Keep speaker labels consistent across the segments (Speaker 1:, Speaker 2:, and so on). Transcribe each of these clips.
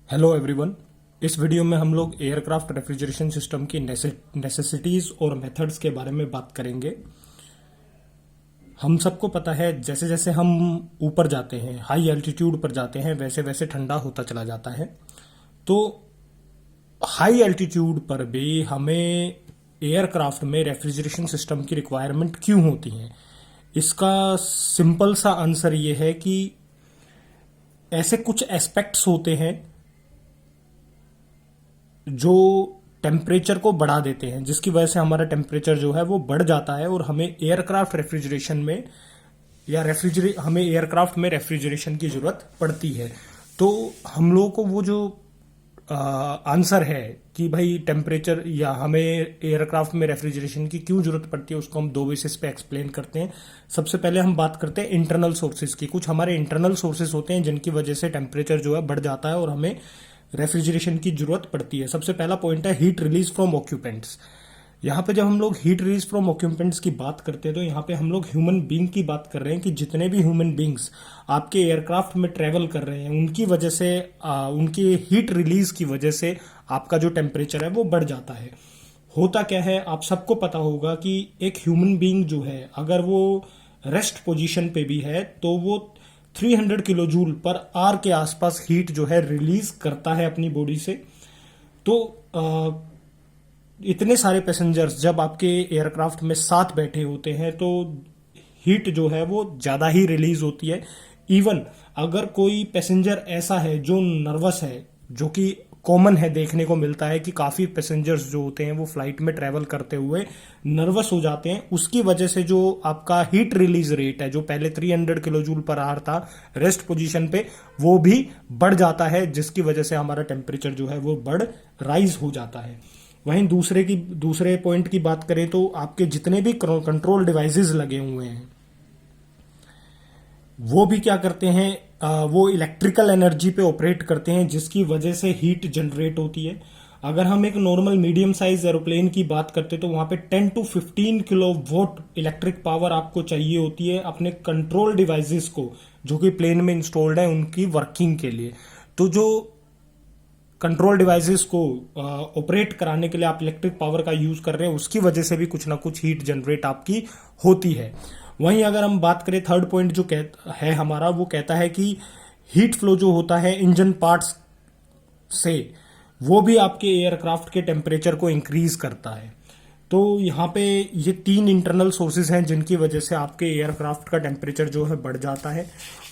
Speaker 1: Hello everyone. इस video में हम लोग एयरक्राफ्ट रेफ्रिजरेशन सिस्टम की नेसेसिटीज और मेथड्स के बारे में बात करेंगे। हम सबको पता है जैसे जैसे हम ऊपर जाते हैं, हाई एल्टीट्यूड पर जाते हैं, वैसे वैसे ठंडा होता चला जाता है। तो हाई एल्टीट्यूड पर भी हमें एयरक्राफ्ट में रेफ्रिजरेशन सिस्टम की रिक्वायरमेंट क्यों होती है? इसका सिंपल सा आंसर ये है कि ऐसे कुछ एस्पेक्ट्स होते हैं जो टेम्परेचर को बढ़ा देते हैं, जिसकी वजह से हमारा टेम्परेचर जो है वो बढ़ जाता है और हमें एयरक्राफ्ट रेफ्रिजरेशन में हमें एयरक्राफ्ट में रेफ्रिजरेशन की जरूरत पड़ती है। तो हम लोगों को वो जो आंसर है कि भाई टेम्परेचर या हमें एयरक्राफ्ट में रेफ्रिजरेशन की क्यों जरूरत पड़ती है, उसको हम दो बेसिस पे एक्सप्लेन करते हैं। सबसे पहले हम बात करते हैं इंटरनल सोर्सेज की। कुछ हमारे इंटरनल सोर्सेज होते हैं जिनकी वजह से टेम्परेचर जो है बढ़ जाता है और हमें रेफ्रिजरेशन की जरूरत पड़ती है। सबसे पहला पॉइंट है हीट रिलीज फ्रॉम ऑक्यूपेंट्स। यहाँ पे जब हम लोग हीट रिलीज फ्रॉम ऑक्यूपेंट्स की बात करते हैं तो यहाँ पे हम लोग ह्यूमन बींग की बात कर रहे हैं कि जितने भी ह्यूमन बींग्स आपके एयरक्राफ्ट में ट्रेवल कर रहे हैं उनकी वजह से उनकी हीट रिलीज की वजह से आपका जो टेम्परेचर है वो बढ़ जाता है। होता क्या है, आप सबको पता होगा कि एक ह्यूमन बींग जो है अगर वो रेस्ट पोजीशन पे भी है तो वो 300 किलो जूल पर आर के आसपास हीट जो है रिलीज करता है अपनी बॉडी से। तो इतने सारे पैसेंजर्स जब आपके एयरक्राफ्ट में साथ बैठे होते हैं तो हीट जो है वो ज्यादा ही रिलीज होती है। इवन अगर कोई पैसेंजर ऐसा है जो नर्वस है, जो कि कॉमन है, देखने को मिलता है कि काफी पैसेंजर्स जो होते हैं वो फ्लाइट में ट्रेवल करते हुए नर्वस हो जाते हैं, उसकी वजह से जो आपका हीट रिलीज रेट है जो पहले 300 किलो जूल पर आवर था रेस्ट पोजीशन पे, वो भी बढ़ जाता है, जिसकी वजह से हमारा टेम्परेचर जो है वो राइज हो जाता है। वहीं दूसरे पॉइंट की बात करें तो आपके जितने भी कंट्रोल डिवाइसेस लगे हुए हैं वो भी क्या करते हैं, वो इलेक्ट्रिकल एनर्जी पे ऑपरेट करते हैं, जिसकी वजह से हीट जनरेट होती है। अगर हम एक नॉर्मल मीडियम साइज एरोप्लेन की बात करते तो वहां पे 10 to 15 kilo vote electric power आपको चाहिए होती है अपने कंट्रोल डिवाइसेस को जो कि प्लेन में इंस्टॉल्ड है उनकी वर्किंग के लिए। तो जो कंट्रोल डिवाइसेस को ऑपरेट कराने के लिए आप इलेक्ट्रिक पावर का यूज कर रहे हैं उसकी वजह से भी कुछ ना कुछ हीट जनरेट आपकी होती है। वहीं अगर हम बात करें थर्ड पॉइंट जो है हमारा, वो कहता है कि हीट फ्लो जो होता है इंजन पार्ट्स से वो भी आपके एयरक्राफ्ट के टेम्परेचर को इंक्रीज करता है। तो यहाँ पे ये तीन इंटरनल सोर्सेज हैं जिनकी वजह से आपके एयरक्राफ्ट का टेम्परेचर जो है बढ़ जाता है।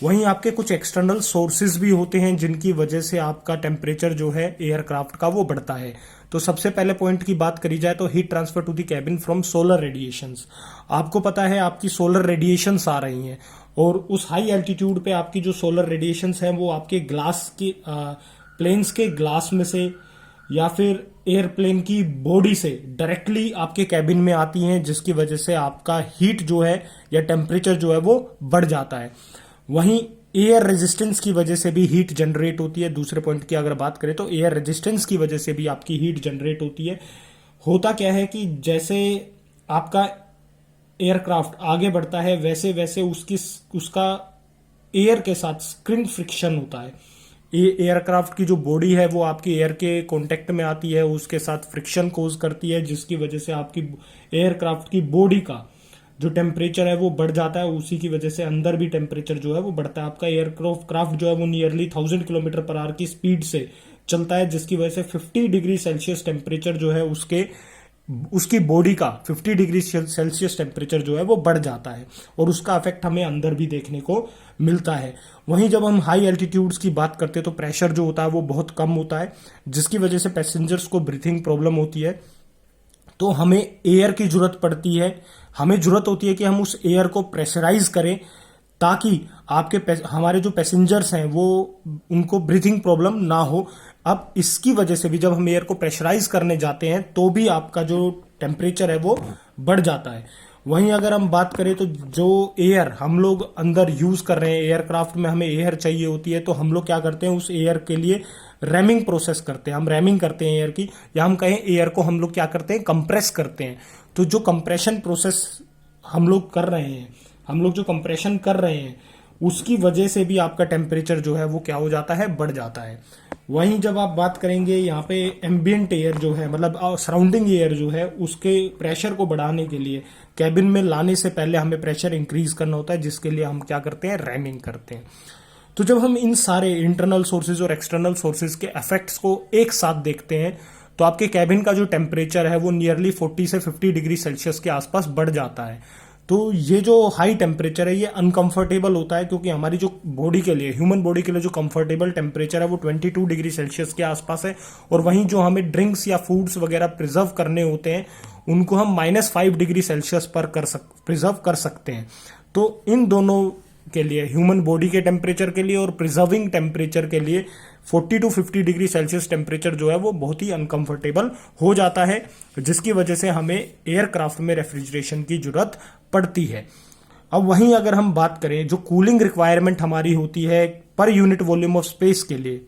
Speaker 1: वहीं आपके कुछ एक्सटर्नल सोर्सेज भी होते हैं जिनकी वजह से आपका टेम्परेचर जो है एयरक्राफ्ट का वो बढ़ता है। तो सबसे पहले पॉइंट की बात करी जाए तो heat transfer to the cabin from solar radiations. आपको पता है आपकी सोलर रेडिएशंस आ रही हैं और उस हाई एल्टीट्यूड पे आपकी जो सोलर रेडिएशंस हैं वो आपके ग्लास की प्लेन्स के ग्लास में से या फिर एयरप्लेन की बॉडी से डायरेक्टली आपके कैबिन में आती हैं, जिसकी वजह से आपका हीट जो है या टेम्परेचर जो है वो बढ़ जाता है। वहीं एयर रेजिस्टेंस की वजह से भी हीट जनरेट होती है। दूसरे पॉइंट की अगर बात करें तो एयर रेजिस्टेंस की वजह से भी आपकी हीट जनरेट होती है। होता क्या है कि जैसे आपका एयरक्राफ्ट आगे बढ़ता है वैसे वैसे उसका एयर के साथ स्क्रीन फ्रिक्शन होता है। एयरक्राफ्ट की जो बॉडी है वो आपकी एयर के कांटेक्ट में आती है, उसके साथ फ्रिक्शन कोज करती है, जिसकी वजह से आपकी एयरक्राफ्ट की बॉडी का जो टेम्परेचर है वो बढ़ जाता है। उसी की वजह से अंदर भी टेम्परेचर जो है वो बढ़ता है। आपका एयरक्राफ्ट जो है वो नियरली 1000 किलोमीटर पर आवर की स्पीड से चलता है, जिसकी वजह से 50 डिग्री सेल्सियस टेम्परेचर जो है उसकी बॉडी का 50 डिग्री सेल्सियस टेम्परेचर जो है वो बढ़ जाता है और उसका इफेक्ट हमें अंदर भी देखने को मिलता है। वहीं जब हम हाई एल्टीट्यूड्स की बात करते हैं तो प्रेशर जो होता है वो बहुत कम होता है, जिसकी वजह से पैसेंजर्स को ब्रीथिंग प्रॉब्लम होती है। तो हमें एयर की जरूरत पड़ती है, हमें जरूरत होती है कि हम उस एयर को प्रेशराइज करें ताकि हमारे जो पैसेंजर्स हैं वो उनको ब्रीथिंग प्रॉब्लम ना हो। अब इसकी वजह से भी जब हम एयर को प्रेशराइज करने जाते हैं तो भी आपका जो टेम्परेचर है वो बढ़ जाता है। वहीं अगर हम बात करें तो जो एयर हम लोग अंदर यूज कर रहे हैं, एयरक्राफ्ट में हमें एयर चाहिए होती है, तो हम लोग क्या करते हैं उस एयर के लिए रैमिंग प्रोसेस करते हैं। हम रैमिंग करते हैं एयर की, या हम कहें एयर को हम लोग क्या करते हैं, कंप्रेस करते हैं। तो जो कंप्रेशन प्रोसेस हम लोग कर रहे हैं, हम लोग जो कंप्रेशन कर रहे हैं उसकी वजह से भी आपका टेम्परेचर जो है वो क्या हो जाता है, बढ़ जाता है। वहीं जब आप बात करेंगे यहाँ पे एम्बियंट एयर जो है, मतलब सराउंडिंग एयर जो है, उसके प्रेशर को बढ़ाने के लिए कैबिन में लाने से पहले हमें प्रेशर इंक्रीज करना होता है, जिसके लिए हम क्या करते हैं, रैमिंग करते हैं। तो जब हम इन सारे इंटरनल सोर्सेज और एक्सटर्नल सोर्सेज के इफेक्ट्स को एक साथ देखते हैं तो आपके कैबिन का जो टेम्परेचर है वो नियरली 40 से 50 डिग्री सेल्सियस के आसपास बढ़ जाता है। तो ये जो हाई टेम्परेचर है ये अनकंफर्टेबल होता है, क्योंकि हमारी जो बॉडी के लिए, ह्यूमन बॉडी के लिए जो कंफर्टेबल टेम्परेचर है वो 22 डिग्री सेल्सियस के आसपास है। और वहीं जो हमें ड्रिंक्स या फूड्स वगैरह प्रिजर्व करने होते हैं उनको हम -5 डिग्री सेल्सियस पर प्रिजर्व कर सकते हैं। तो इन दोनों के लिए, ह्यूमन बॉडी के टेम्परेचर के लिए और प्रिजर्विंग टेम्परेचर के लिए 40 to 50 डिग्री सेल्सियस टेम्परेचर जो है वो बहुत ही अनकंफर्टेबल हो जाता है, जिसकी वजह से हमें एयरक्राफ्ट में रेफ्रिजरेशन की जरूरत पड़ती है। अब वहीं अगर हम बात करें जो कूलिंग रिक्वायरमेंट हमारी होती है per unit volume of space के लिए,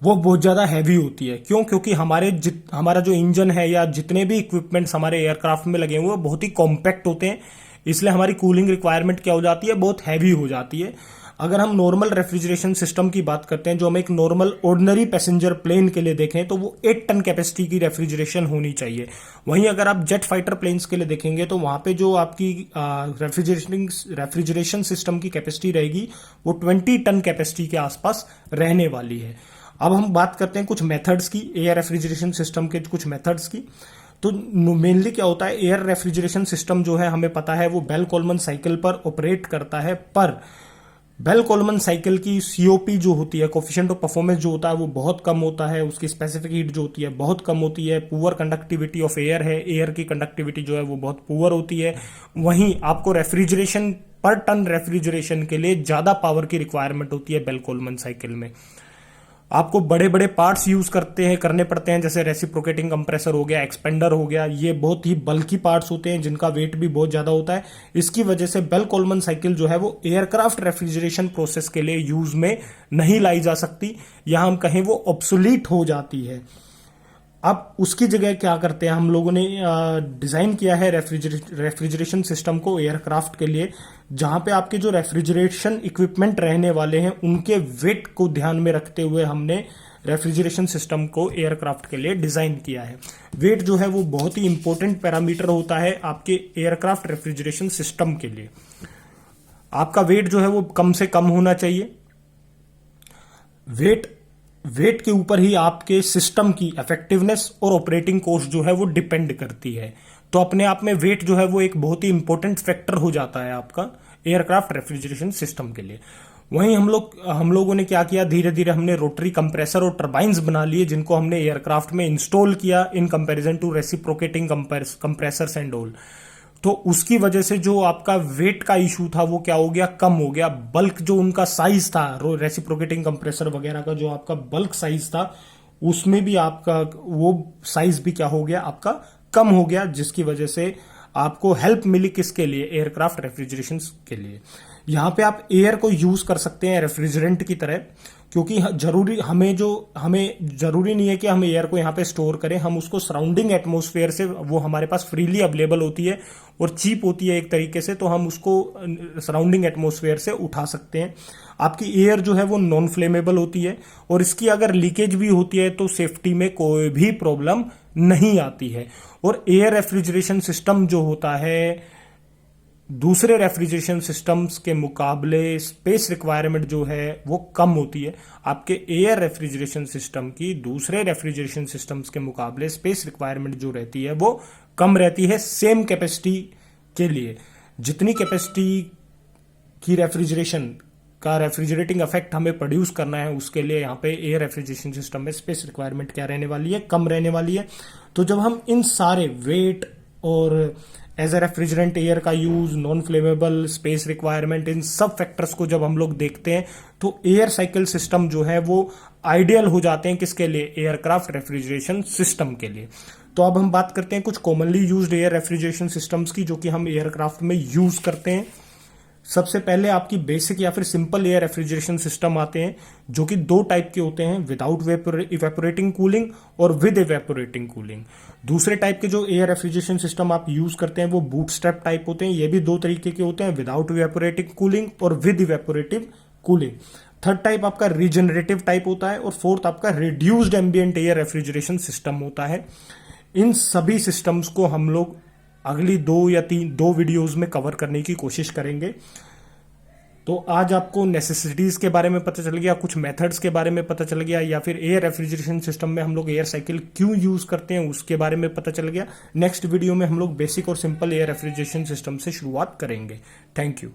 Speaker 1: वो बहुत ज्यादा हैवी होती है। क्यों? क्योंकि हमारा जो इंजन है या जितने भी इक्विपमेंट्स हमारे एयरक्राफ्ट में लगे हुए हैं बहुत ही कॉम्पैक्ट होते हैं, इसलिए हमारी कूलिंग रिक्वायरमेंट क्या हो जाती है, बहुत हैवी हो जाती है। अगर हम नॉर्मल रेफ्रिजरेशन सिस्टम की बात करते हैं, जो हम एक नॉर्मल ऑर्डिनरी पैसेंजर प्लेन के लिए देखें तो वो 8 टन कैपेसिटी की रेफ्रिजरेशन होनी चाहिए। वहीं अगर आप जेट फाइटर प्लेन्स के लिए देखेंगे तो वहां पे जो आपकी रेफ्रिजरेशन सिस्टम की कैपेसिटी रहेगी वो 20 टन कैपेसिटी के आसपास रहने वाली है। अब हम बात करते हैं कुछ मेथड्स की, एयर रेफ्रिजरेशन सिस्टम के कुछ मेथड्स की। तो मेनली क्या होता है, एयर रेफ्रिजरेशन सिस्टम जो है हमें पता है वो बेल कोलमन साइकिल पर ऑपरेट करता है, पर बेल कोलमन साइकिल की सीओपी जो होती है, कोफिशिएंट ऑफ परफॉर्मेंस जो होता है वो बहुत कम होता है, उसकी स्पेसिफिक हीट जो होती है बहुत कम होती है, पुअर कंडक्टिविटी ऑफ एयर है, एयर की कंडक्टिविटी जो है वो बहुत पुअर होती है। वहीं आपको रेफ्रिजरेशन पर टन रेफ्रिजरेशन के लिए ज्यादा पावर की रिक्वायरमेंट होती है बेल कोलमन साइकिल में। आपको बड़े बड़े पार्ट्स यूज करने पड़ते हैं, जैसे रेसिप्रोकेटिंग कंप्रेसर हो गया, एक्सपेंडर हो गया, ये बहुत ही बल्कि पार्ट्स होते हैं जिनका वेट भी बहुत ज्यादा होता है। इसकी वजह से बेल कोलमन साइकिल जो है वो एयरक्राफ्ट रेफ्रिजरेशन प्रोसेस के लिए यूज में नहीं लाई जा सकती, या हम कहें वो ऑब्सोलीट हो जाती है। अब उसकी जगह क्या करते हैं, हम लोगों ने डिजाइन किया है रेफ्रिजरेशन सिस्टम को एयरक्राफ्ट के लिए, जहां पे आपके जो रेफ्रिजरेशन इक्विपमेंट रहने वाले हैं उनके वेट को ध्यान में रखते हुए हमने रेफ्रिजरेशन सिस्टम को एयरक्राफ्ट के लिए डिजाइन किया है। वेट जो है वो बहुत ही इंपॉर्टेंट पैरामीटर होता है आपके एयरक्राफ्ट रेफ्रिजरेशन सिस्टम के लिए। आपका वेट जो है वो कम से कम होना चाहिए। वेट के ऊपर ही आपके सिस्टम की इफेक्टिवनेस और ऑपरेटिंग कॉस्ट जो है वो डिपेंड करती है। तो अपने आप में वेट जो है वो एक बहुत ही इंपॉर्टेंट फैक्टर हो जाता है आपका एयरक्राफ्ट रेफ्रिजरेशन सिस्टम के लिए। वहीं हम लोगों ने क्या किया, धीरे धीरे हमने रोटरी कंप्रेसर और टर्बाइंस बना लिए, जिनको हमने एयरक्राफ्ट में इंस्टॉल किया in comparison to reciprocating compressors and all. तो उसकी वजह से जो आपका वेट का इशू था वो क्या हो गया, कम हो गया। बल्क जो उनका साइज था, रेसिप्रोकेटिंग कंप्रेसर वगैरह का जो आपका बल्क साइज था, उसमें भी आपका वो साइज भी क्या हो गया, आपका कम हो गया, जिसकी वजह से आपको हेल्प मिली किसके लिए, एयरक्राफ्ट रेफ्रिजरेशन के लिए। यहां पे आप एयर को यूज कर सकते हैं रेफ्रिजरेंट की तरह, क्योंकि हमें जरूरी नहीं है कि हम एयर को यहाँ पे स्टोर करें, हम उसको सराउंडिंग एटमॉस्फेयर से, वो हमारे पास फ्रीली अवेलेबल होती है और चीप होती है एक तरीके से, तो हम उसको सराउंडिंग एटमॉस्फेयर से उठा सकते हैं। आपकी एयर जो है वो नॉन फ्लेमेबल होती है, और इसकी अगर लीकेज भी होती है तो सेफ्टी में कोई भी प्रॉब्लम नहीं आती है। और एयर रेफ्रिजरेशन सिस्टम जो होता है दूसरे रेफ्रिजरेशन सिस्टम्स के मुकाबले स्पेस रिक्वायरमेंट जो है वो कम होती है। आपके एयर रेफ्रिजरेशन सिस्टम की दूसरे रेफ्रिजरेशन सिस्टम्स के मुकाबले स्पेस रिक्वायरमेंट जो रहती है वो कम रहती है सेम कैपेसिटी के लिए। जितनी कैपेसिटी की रेफ्रिजरेशन का रेफ्रिजरेटिंग इफेक्ट हमें प्रोड्यूस करना है, उसके लिए यहाँ पे एयर रेफ्रिजरेशन सिस्टम में स्पेस रिक्वायरमेंट क्या रहने वाली है, कम रहने वाली है। तो जब हम इन सारे वेट और एज ए रेफ्रिजरेंट एयर का use, non flammable, space requirement, इन सब फैक्टर्स को जब हम लोग देखते हैं तो एयर साइकिल सिस्टम जो है वो आइडियल हो जाते हैं किसके लिए, एयरक्राफ्ट रेफ्रिजरेशन सिस्टम के लिए। तो अब हम बात करते हैं कुछ commonly used air refrigeration systems की, जो कि हम एयरक्राफ्ट में यूज करते हैं। सबसे पहले आपकी बेसिक या फिर सिंपल एयर रेफ्रिजरेशन सिस्टम आते हैं, जो कि 2 टाइप के होते हैं, विदाउट इवेपोरेटिंग कूलिंग और विद इवेपोरेटिंग कूलिंग। दूसरे टाइप के जो एयर रेफ्रिजरेशन सिस्टम आप यूज करते हैं वो बूटस्ट्रैप टाइप होते हैं, ये भी 2 तरीके के होते हैं, विदाउट इवेपोरेटिंग कूलिंग और with evaporative cooling. Third type आपका रीजनरेटिव टाइप होता है और फोर्थ आपका reduced ambient air refrigeration system होता है। इन सभी सिस्टम्स को हम लोग अगली 2 वीडियोस में कवर करने की कोशिश करेंगे। तो आज आपको नेसेसिटीज के बारे में पता चल गया, कुछ मेथड्स के बारे में पता चल गया, या फिर एयर रेफ्रिजरेशन सिस्टम में हम लोग एयर साइकिल क्यों यूज करते हैं उसके बारे में पता चल गया। नेक्स्ट वीडियो में हम लोग बेसिक और सिंपल एयर रेफ्रिजरेशन सिस्टम से शुरुआत करेंगे। Thank you.